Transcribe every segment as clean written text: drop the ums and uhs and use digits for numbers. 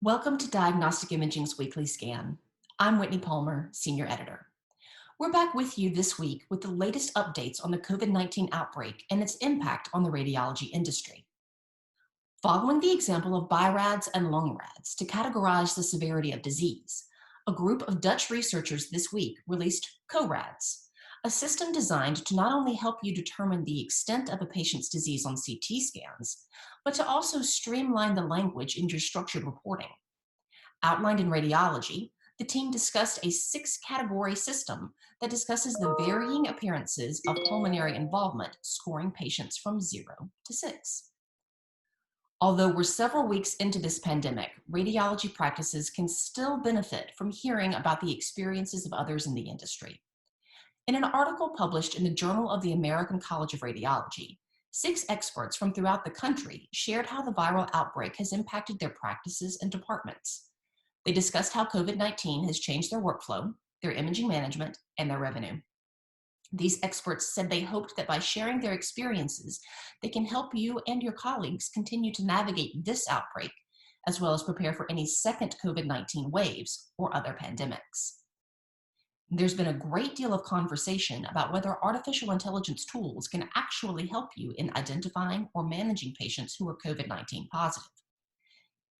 Welcome to Diagnostic Imaging's Weekly Scan. I'm Whitney Palmer, Senior Editor. We're back with you this week with the latest updates on the COVID-19 outbreak and its impact on the radiology industry. Following the example of BI-RADS and lung-RADS to categorize the severity of disease, a group of Dutch researchers this week released CO-RADS, a system designed to not only help you determine the extent of a patient's disease on CT scans, but to also streamline the language in your structured reporting. Outlined in Radiology, the team discussed a 6-category system that discusses the varying appearances of pulmonary involvement, scoring patients from 0 to 6. Although we're several weeks into this pandemic, radiology practices can still benefit from hearing about the experiences of others in the industry. In an article published in the Journal of the American College of Radiology, 6 experts from throughout the country shared how the viral outbreak has impacted their practices and departments. They discussed how COVID-19 has changed their workflow, their imaging management, and their revenue. These experts said they hoped that by sharing their experiences, they can help you and your colleagues continue to navigate this outbreak, as well as prepare for any second COVID-19 waves or other pandemics. There's been a great deal of conversation about whether artificial intelligence tools can actually help you in identifying or managing patients who are COVID-19 positive.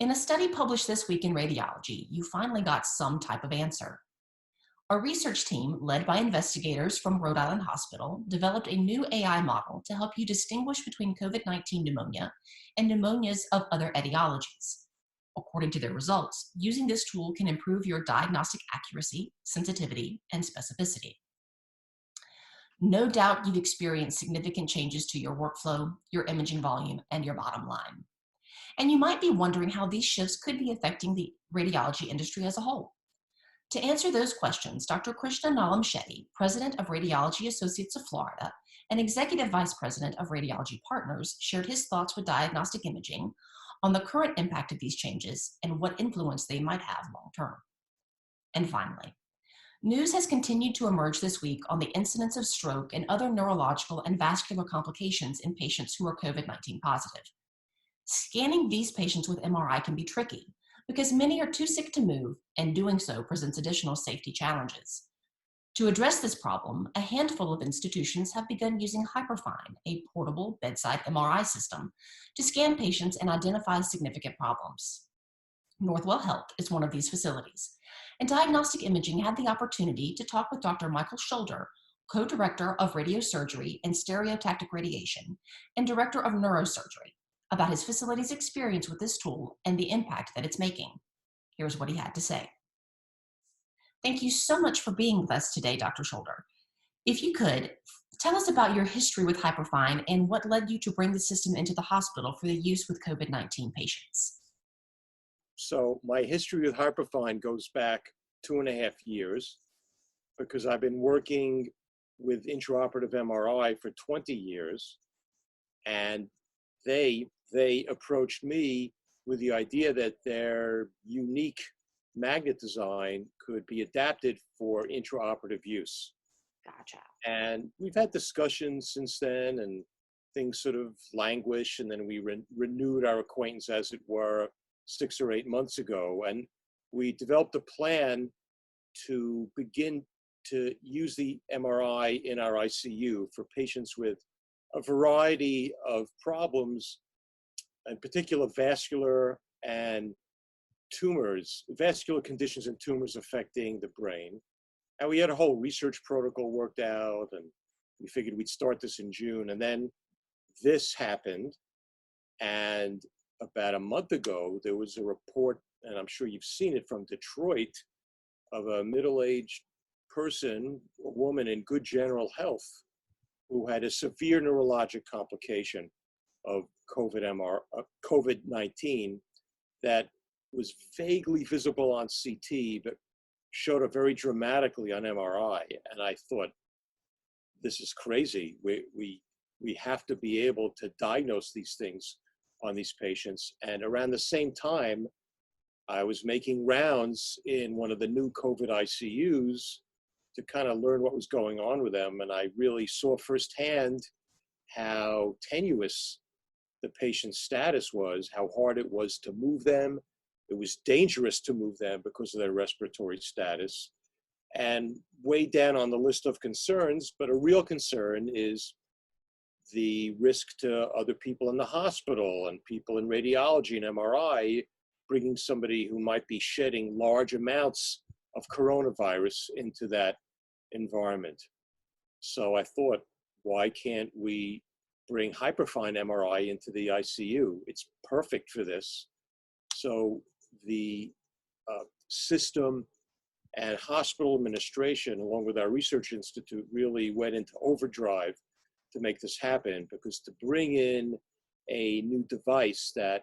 In a study published this week in Radiology, you finally got some type of answer. Our research team, led by investigators from Rhode Island Hospital, developed a new AI model to help you distinguish between COVID-19 pneumonia and pneumonias of other etiologies. According to their results, using this tool can improve your diagnostic accuracy, sensitivity, and specificity. No doubt you've experienced significant changes to your workflow, your imaging volume, and your bottom line. And you might be wondering how these shifts could be affecting the radiology industry as a whole. To answer those questions, Dr. Krishna Nalam Shetty, President of Radiology Associates of Florida and Executive Vice President of Radiology Partners, shared his thoughts with Diagnostic Imaging on the current impact of these changes and what influence they might have long term. And finally, news has continued to emerge this week on the incidence of stroke and other neurological and vascular complications in patients who are COVID-19 positive. Scanning these patients with MRI can be tricky because many are too sick to move, and doing so presents additional safety challenges. To address this problem, a handful of institutions have begun using Hyperfine, a portable bedside MRI system, to scan patients and identify significant problems. Northwell Health is one of these facilities, and Diagnostic Imaging had the opportunity to talk with Dr. Michael Shoulder, co-director of radiosurgery and stereotactic radiation, and director of neurosurgery, about his facility's experience with this tool and the impact that it's making. Here's what he had to say. Thank you so much for being with us today, Dr. Shoulder. If you could, tell us about your history with Hyperfine and what led you to bring the system into the hospital for the use with COVID-19 patients. So my history with Hyperfine goes back 2.5 years because I've been working with intraoperative MRI for 20 years, and they approached me with the idea that their unique magnet design could be adapted for intraoperative use. Gotcha. And we've had discussions since then, and things sort of languish, and then we renewed our acquaintance, as it were, 6 or 8 months ago. And we developed a plan to begin to use the MRI in our ICU for patients with a variety of problems, in particular vascular and tumors, vascular conditions and tumors affecting the brain. And we had a whole research protocol worked out, and we figured we'd start this in June. And then this happened. And about a month ago, there was a report, and I'm sure you've seen it, from Detroit, of a middle-aged person, a woman in good general health, who had a severe neurologic complication of COVID-19 that was vaguely visible on CT, but showed up very dramatically on MRI. And I thought, this is crazy. We have to be able to diagnose these things on these patients. And around the same time, I was making rounds in one of the new COVID ICUs to kind of learn what was going on with them. And I really saw firsthand how tenuous the patient's status was, how hard it was to move them, It was dangerous to move them because of their respiratory status. And way down on the list of concerns, but a real concern is the risk to other people in the hospital and people in radiology and MRI, bringing somebody who might be shedding large amounts of coronavirus into that environment. So I thought, why can't we bring hyperfine MRI into the ICU? It's perfect for this. So the system and hospital administration, along with our research institute, really went into overdrive to make this happen, because to bring in a new device that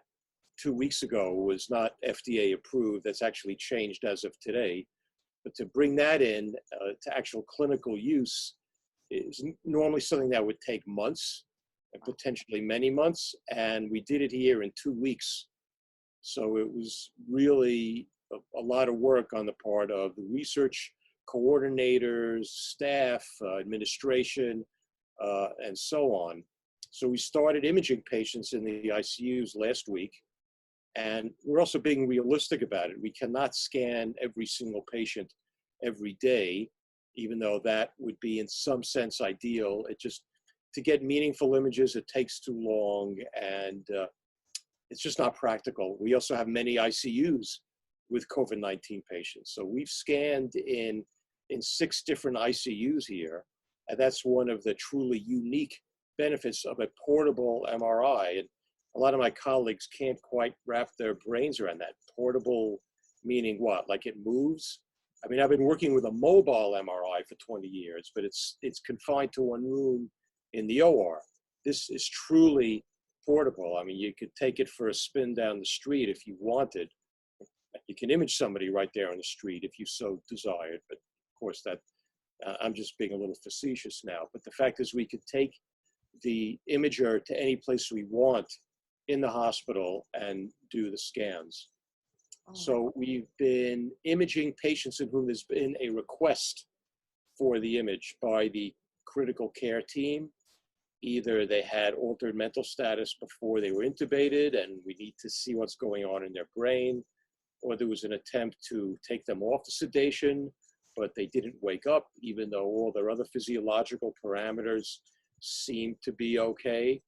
2 weeks ago was not FDA approved, that's actually changed as of today, but to bring that in to actual clinical use is normally something that would take months and potentially many months, and we did it here in 2 weeks. So it was really a lot of work on the part of the research coordinators, staff, administration, and so on. So we started imaging patients in the ICUs last week, and we're also being realistic about it. We cannot scan every single patient every day, even though that would be in some sense ideal. It just, to get meaningful images, it takes too long, and it's just not practical. We also have many ICUs with COVID-19 patients. So we've scanned in 6 different ICUs here, and that's one of the truly unique benefits of a portable MRI. And a lot of my colleagues can't quite wrap their brains around that. Portable meaning what? Like it moves? I mean, I've been working with a mobile MRI for 20 years, but it's confined to one room in the OR. This is truly portable. I mean, you could take it for a spin down the street if you wanted. You can image somebody right there on the street if you so desired, but of course that, I'm just being a little facetious now. But the fact is, we could take the imager to any place we want in the hospital and do the scans. So we've been imaging patients in whom there's been a request for the image by the critical care team. Either they had altered mental status before they were intubated and we need to see what's going on in their brain, or there was an attempt to take them off the sedation, but they didn't wake up even though all their other physiological parameters seemed to be okay,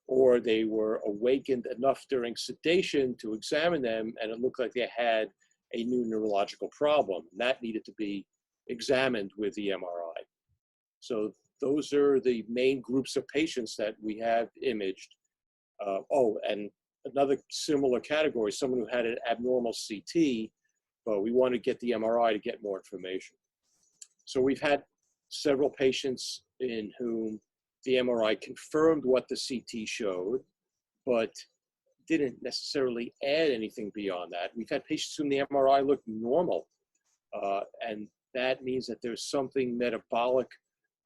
or they were awakened enough during sedation to examine them and it looked like they had a new neurological problem. And that needed to be examined with the MRI. So those are the main groups of patients that we have imaged. And another similar category, someone who had an abnormal CT, but we want to get the MRI to get more information. So we've had several patients in whom the MRI confirmed what the CT showed, but didn't necessarily add anything beyond that. We've had patients whom the MRI looked normal, and that means that there's something metabolic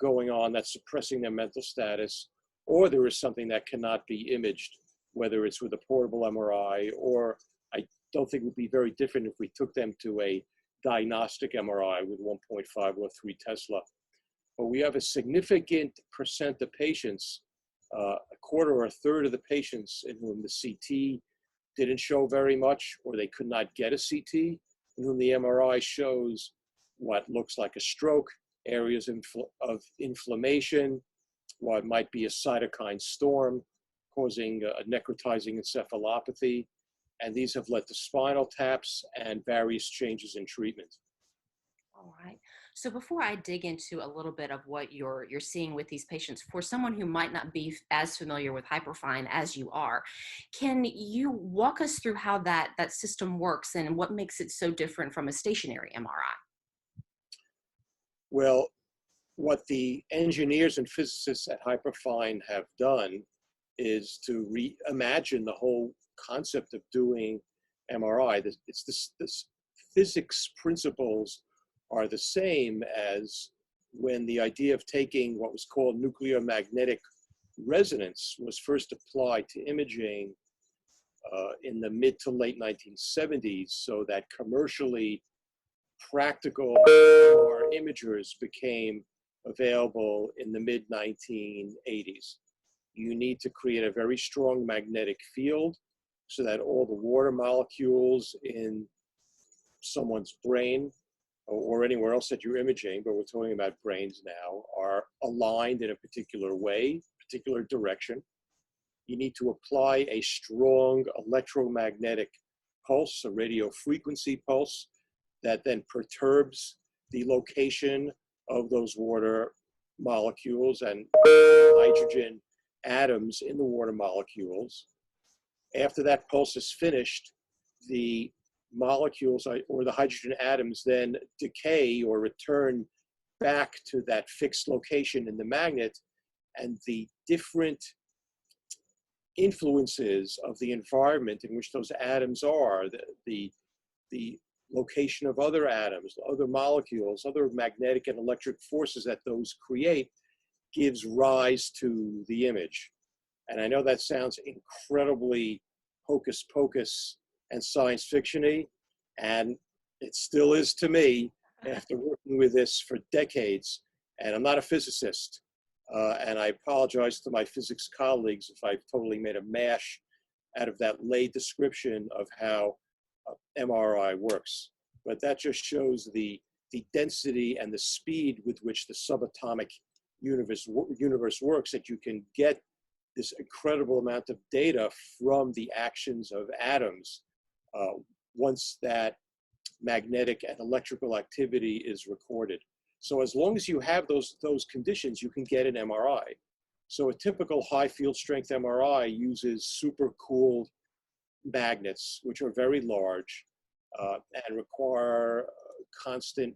going on that's suppressing their mental status, or there is something that cannot be imaged, whether it's with a portable MRI, or I don't think it would be very different if we took them to a diagnostic MRI with 1.5 or 3 Tesla. But we have a significant percent of patients, a quarter or a third of the patients in whom the CT didn't show very much, or they could not get a CT, in whom the MRI shows what looks like a stroke, areas of inflammation, what might be a cytokine storm causing a necrotizing encephalopathy. And these have led to spinal taps and various changes in treatment. All right. So before I dig into a little bit of what you're seeing with these patients, for someone who might not be as familiar with hyperfine as you are, can you walk us through how that system works and what makes it so different from a stationary MRI? Well, what the engineers and physicists at Hyperfine have done is to reimagine the whole concept of doing MRI. This physics principles are the same as when the idea of taking what was called nuclear magnetic resonance was first applied to imaging in the mid to late 1970s, so that commercially practical MR imagers became available in the mid 1980s. You need to create a very strong magnetic field so that all the water molecules in someone's brain or anywhere else that you're imaging, but we're talking about brains now, are aligned in a particular way, particular direction. You need to apply a strong electromagnetic pulse, a radio frequency pulse, that then perturbs the location of those water molecules and hydrogen atoms in the water molecules. After that pulse is finished, the molecules or the hydrogen atoms then decay or return back to that fixed location in the magnet, and the different influences of the environment in which those atoms are, the location of other atoms, other molecules, other magnetic and electric forces that those create, gives rise to the image. And I know that sounds incredibly hocus pocus and science fiction-y, and it still is to me after working with this for decades. And I'm not a physicist, and I apologize to my physics colleagues if I've totally made a mash out of that lay description of how MRI works. But that just shows the density and the speed with which the subatomic universe works, that you can get this incredible amount of data from the actions of atoms once that magnetic and electrical activity is recorded. So as long as you have those conditions, you can get an MRI. So a typical high field strength MRI uses supercooled magnets, which are very large and require constant,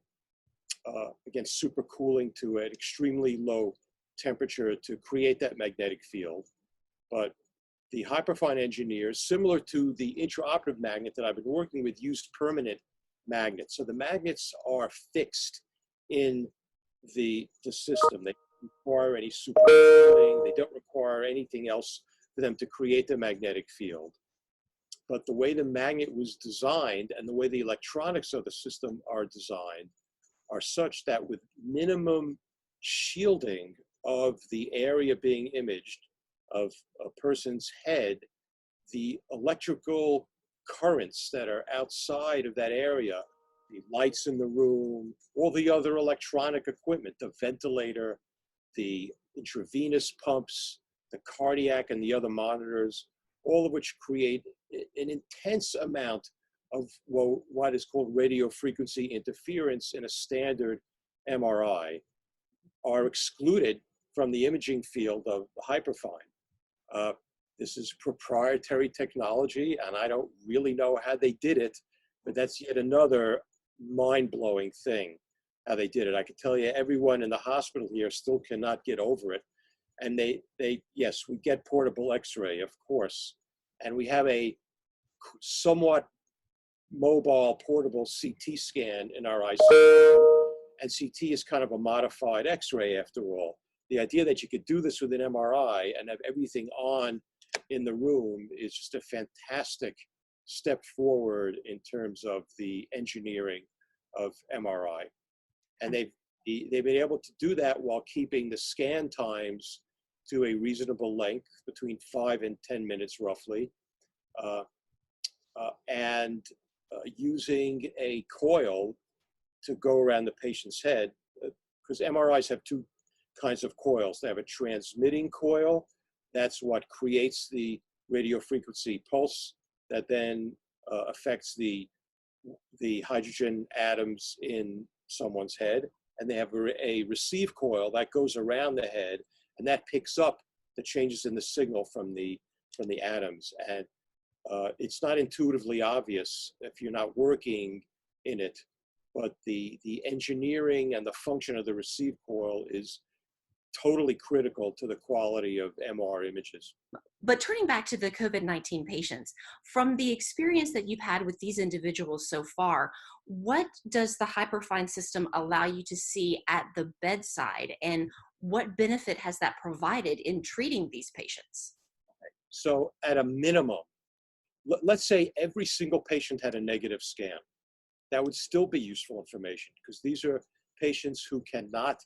again, supercooling to an extremely low temperature to create that magnetic field. But the hyperfine engineers, similar to the intraoperative magnet that I've been working with, use permanent magnets. So the magnets are fixed in the system. They don't require any supercooling. They don't require anything else for them to create the magnetic field. But the way the magnet was designed and the way the electronics of the system are designed are such that with minimum shielding of the area being imaged of a person's head, the electrical currents that are outside of that area, the lights in the room, all the other electronic equipment, the ventilator, the intravenous pumps, the cardiac and the other monitors, all of which create an intense amount of what is called radio frequency interference in a standard MRI, are excluded from the imaging field of hyperfine. This is proprietary technology, and I don't really know how they did it, but that's yet another mind-blowing thing, how they did it. I can tell you everyone in the hospital here still cannot get over it. And yes, we get portable X-ray, of course, and we have a somewhat mobile portable CT scan in our ICU, and CT is kind of a modified X-ray after all. The idea that you could do this with an MRI and have everything on in the room is just a fantastic step forward in terms of the engineering of MRI. And they've been able to do that while keeping the scan times to a reasonable length, between 5 and 10 minutes roughly, and using a coil to go around the patient's head, because MRIs have two kinds of coils. They have a transmitting coil, that's what creates the radio frequency pulse that then affects the hydrogen atoms in someone's head. And they have a receive coil that goes around the head, and that picks up the changes in the signal from the atoms. And it's not intuitively obvious if you're not working in it, but the engineering and the function of the receive coil is totally critical to the quality of MR images. But turning back to the COVID-19 patients, from the experience that you've had with these individuals so far, what does the hyperfine system allow you to see at the bedside, and what benefit has that provided in treating these patients? So at a minimum, let's say every single patient had a negative scan. That would still be useful information, because these are patients who cannot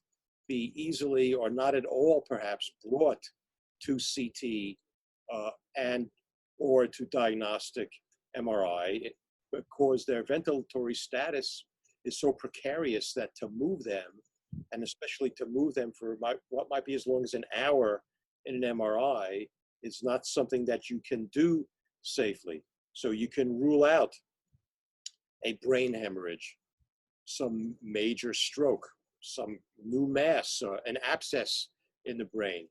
be easily or not at all perhaps brought to CT and or to diagnostic MRI because their ventilatory status is so precarious that to move them, and especially to move them for what might be as long as an hour in an MRI, is not something that you can do safely. So you can rule out a brain hemorrhage, some major stroke, some new mass, an abscess in the brain.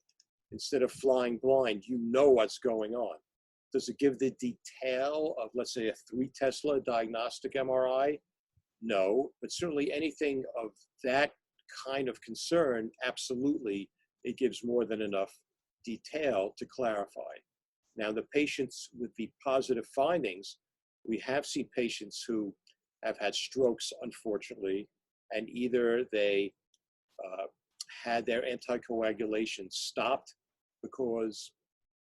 Instead of flying blind, you know what's going on. Does it give the detail of, let's say, a 3 Tesla diagnostic MRI? No, but certainly anything of that kind of concern, absolutely, it gives more than enough detail to clarify. Now, the patients with the positive findings, we have seen patients who have had strokes, unfortunately, and either they had their anticoagulation stopped because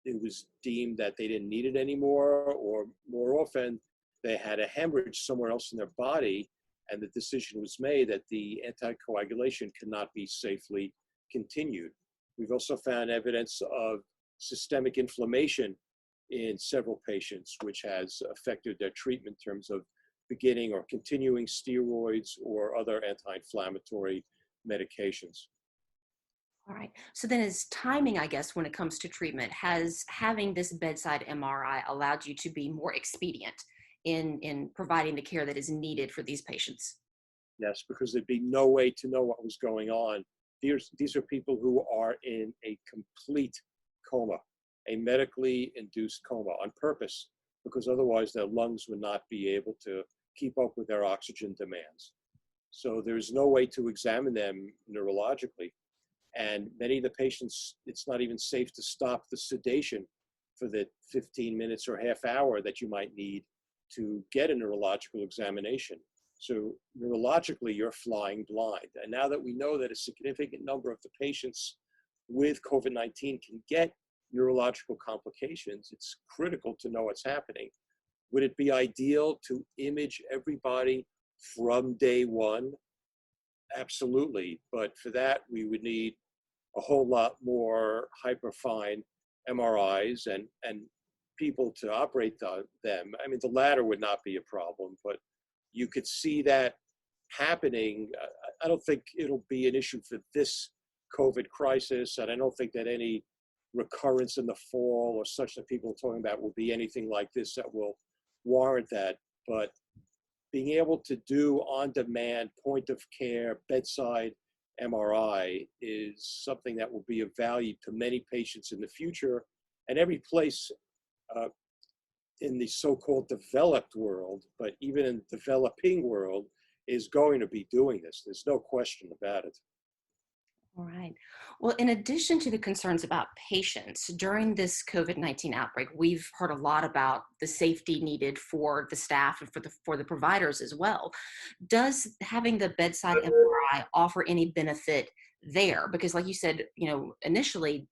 it was deemed that they didn't need it anymore, or more often, they had a hemorrhage somewhere else in their body, and the decision was made that the anticoagulation cannot be safely continued. We've also found evidence of systemic inflammation in several patients, which has affected their treatment in terms of beginning or continuing steroids or other anti-inflammatory medications. All right. So then as timing, I guess, when it comes to treatment, has having this bedside MRI allowed you to be more expedient in providing the care that is needed for these patients? Yes, because there'd be no way to know what was going on. These are people who are in a complete coma, a medically induced coma on purpose, because otherwise their lungs would not be able to keep up with their oxygen demands. So there's no way to examine them neurologically. And many of the patients, it's not even safe to stop the sedation for the 15 minutes or half hour that you might need to get a neurological examination. So neurologically, you're flying blind. And now that we know that a significant number of the patients with COVID-19 can get neurological complications, it's critical to know what's happening. Would it be ideal to image everybody from day one? Absolutely. But for that, we would need a whole lot more hyperfine MRIs and people to operate them. I mean, the latter would not be a problem, but you could see that happening. I don't think it'll be an issue for this COVID crisis, and I don't think that any recurrence in the fall or such that people are talking about will be anything like this that will warrant that. But being able to do on-demand, point-of-care, bedside MRI is something that will be of value to many patients in the future. And every place in the so-called developed world, but even in the developing world, is going to be doing this. There's no question about it. All right. Well, in addition to the concerns about patients during this COVID-19 outbreak, we've heard a lot about the safety needed for the staff and for the providers as well. Does having the bedside MRI offer any benefit there? Because, like you said, initially,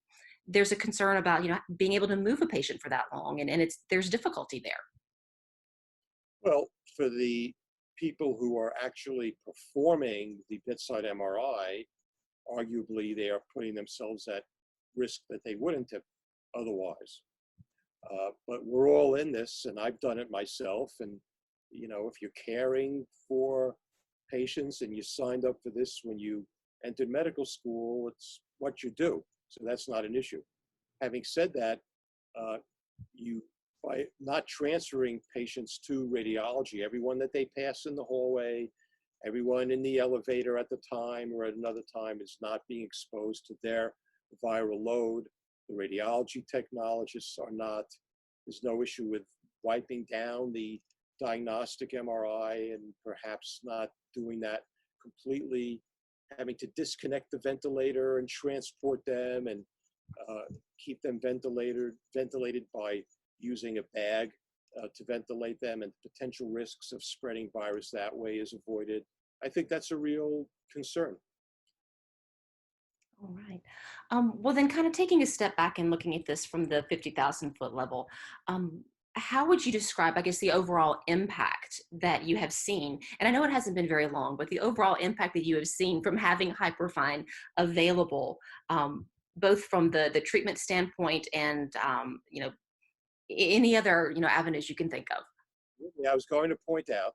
there's a concern about being able to move a patient for that long, and there's difficulty there. Well, for the people who are actually performing the bedside MRI, arguably they are putting themselves at risk that they wouldn't have otherwise. But we're all in this, and I've done it myself. And, if you're caring for patients and you signed up for this when you entered medical school, it's what you do. So that's not an issue. Having said that, by not transferring patients to radiology, everyone that they pass in the hallway, everyone in the elevator at the time or at another time is not being exposed to their viral load. The radiology technologists are not. There's no issue with wiping down the diagnostic MRI and perhaps not doing that completely, having to disconnect the ventilator and transport them and keep them ventilated by using a bag to ventilate them, and potential risks of spreading virus that way is avoided. I think that's a real concern. All right. Well, then kind of taking a step back and looking at this from the 50,000-foot level, how would you describe, I guess, the overall impact that you have seen? And I know it hasn't been very long, but the overall impact that you have seen from having Hyperfine available, both from the treatment standpoint and, Any other, avenues you can think of? Yeah, I was going to point out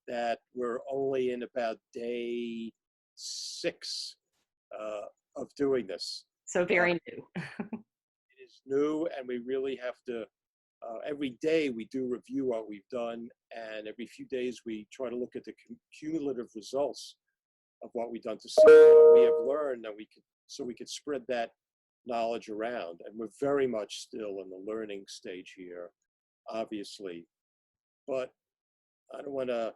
that we're only in about day 6 uh, of doing this. So Uh, very new. it is new, and we really have to. Every day we do review what we've done, and every few days we try to look at the cumulative results of what we've done to see what we have learned, and we could spread that knowledge around. And we're very much still in the learning stage here, obviously. But I don't want to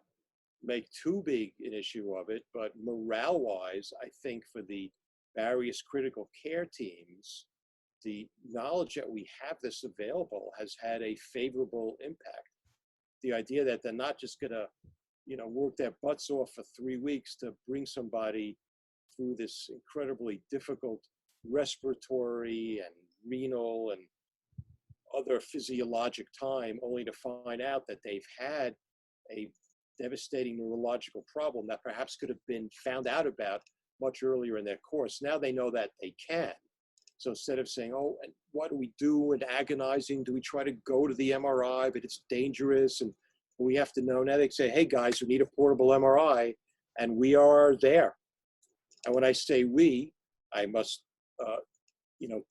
make too big an issue of it, but morale-wise, I think for the various critical care teams, the knowledge that we have this available has had a favorable impact. The idea that they're not just going to, work their butts off for 3 weeks to bring somebody through this incredibly difficult respiratory and renal and other physiologic time, only to find out that they've had a devastating neurological problem that perhaps could have been found out about much earlier in their course. Now they know that they can. So instead of saying, oh, and what do we do, and agonizing, do we try to go to the MRI, but it's dangerous, and we have to know, now they say, hey guys, we need a portable MRI, and we are there. And when I say we, I must,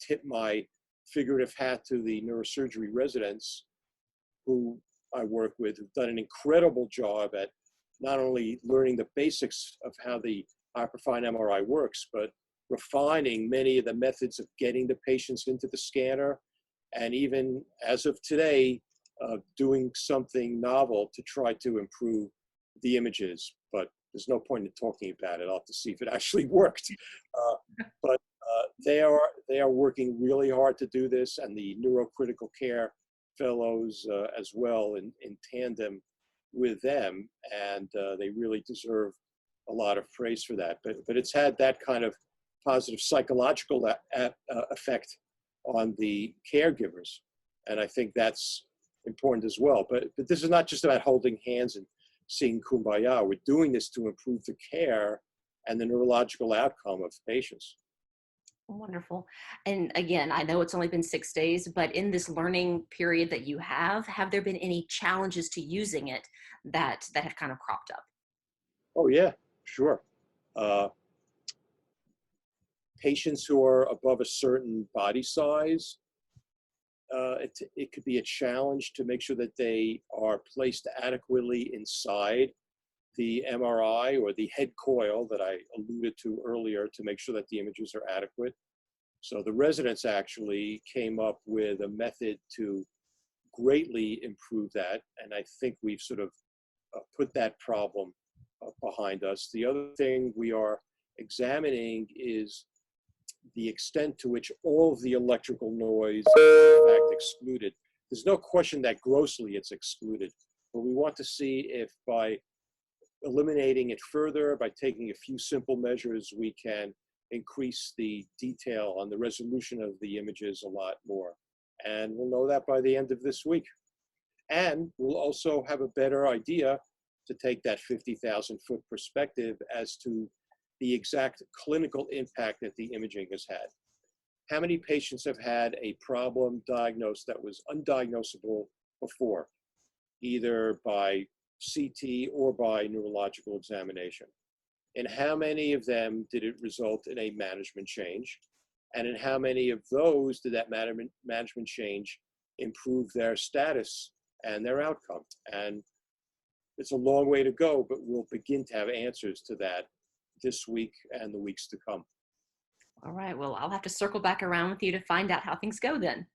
tip my figurative hat to the neurosurgery residents who I work with, who've done an incredible job at not only learning the basics of how the hyperfine MRI works, but refining many of the methods of getting the patients into the scanner, and even as of today, doing something novel to try to improve the images. But there's no point in talking about it. I'll have to see if it actually worked. But they are working really hard to do this, and the neurocritical care fellows as well in tandem with them, and they really deserve a lot of praise for that. But it's had that kind of positive psychological effect on the caregivers, and I think that's important as well. But this is not just about holding hands and singing kumbaya. We're doing this to improve the care and the neurological outcome of patients. Wonderful. And again, I know it's only been 6 days, but in this learning period that you have there been any challenges to using it that have kind of cropped up? Oh yeah, sure. Uh, Patients who are above a certain body size, it could be a challenge to make sure that they are placed adequately inside the MRI or the head coil that I alluded to earlier, to make sure that the images are adequate. So the residents actually came up with a method to greatly improve that, and I think we've sort of put that problem behind us. The other thing we are examining is the extent to which all of the electrical noise is in fact excluded. There's no question that grossly it's excluded, but we want to see if by eliminating it further, by taking a few simple measures, we can increase the detail on the resolution of the images a lot more. And we'll know that by the end of this week. And we'll also have a better idea to take that 50,000-foot perspective as to the exact clinical impact that the imaging has had. How many patients have had a problem diagnosed that was undiagnosable before, either by CT or by neurological examination? And how many of them did it result in a management change? And in how many of those did that management change improve their status and their outcome? And it's a long way to go, but we'll begin to have answers to that this week and the weeks to come. All right. Well, I'll have to circle back around with you to find out how things go then.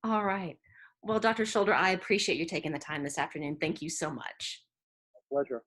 All right. Well, Dr. Shoulder, I appreciate you taking the time this afternoon. Thank you so much. Pleasure.